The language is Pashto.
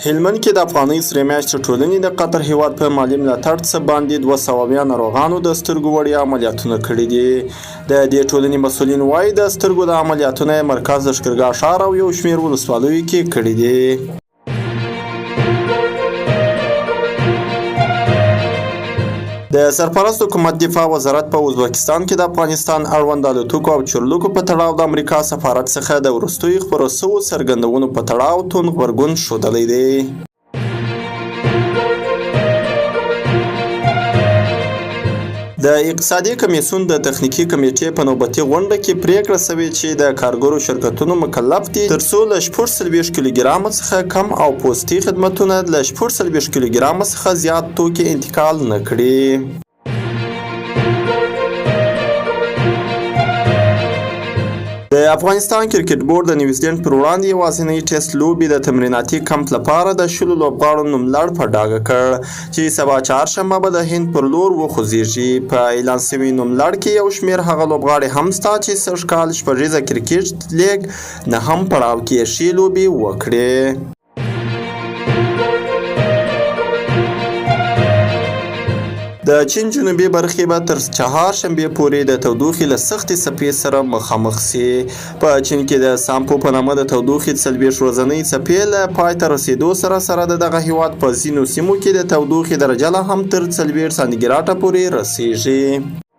هلمند کې د افغاني سرې میاشتې ټولنې د قطر هیواد په مالي ملاتړ څخه باندې 200 ناروغانو د سترګو وړیا عملیاتونه کړي دي. د دې ټولنې مسؤلین وایي د سترګو د عملیاتونه مرکز لښکرګاه ښار او یو شمېر ولسوالیو کې کړي دي. د سرپرست حکومت دفاع وزارت په ازبکستان کې د افغانستان اړوند الوتکو او چورلکو په تړاو د امریکا سفارت څخه د وروستیو خپرو شویو څرګندونو په تړاو توند غبرګون ښودلی دی. د اقتصادي کمیسیون د تخنیکي کمیټې په نوبتي غونډه کې پریکړه شوې چې د کارګرو شرکتونو مکلف دي ترڅو له 40 کیلوګرام څخه کم او پوستي خدمتونه له 40 کیلوګرام څخه زیات توکي انتقال نه کړي. د افغانستان کرکټ بورډ د نیوزیلند پر وړاندې یوازینۍ ټیسټ لوبې د تمریناتي کمپ لپاره د 10 لوبغاړو نوملړ په ډاګه کړ چې سبا چهارشنبه به د هند پر لور وخوځېږي. په اعلان شوي نوملړ کې یو شمېر هغه لوبغاړي هم شته چې سږ کال شپږیزه کرکټ لیګ 9 پړاو کې ښې لوبې وکړې. د چین جنوبي برخې به تر چهارشنبې پورې د تودوخې له سختې څپې سره مخامخ شي. په چین کې د سامپو په نامه د تودوخې 40 ورځنۍ څپې له پای ته رسېدو سره د دغه هیواد په ځینو سیمو کې د تودوخې درجه لا هم تر 40 سانتي ګراډه پورې رسیږي.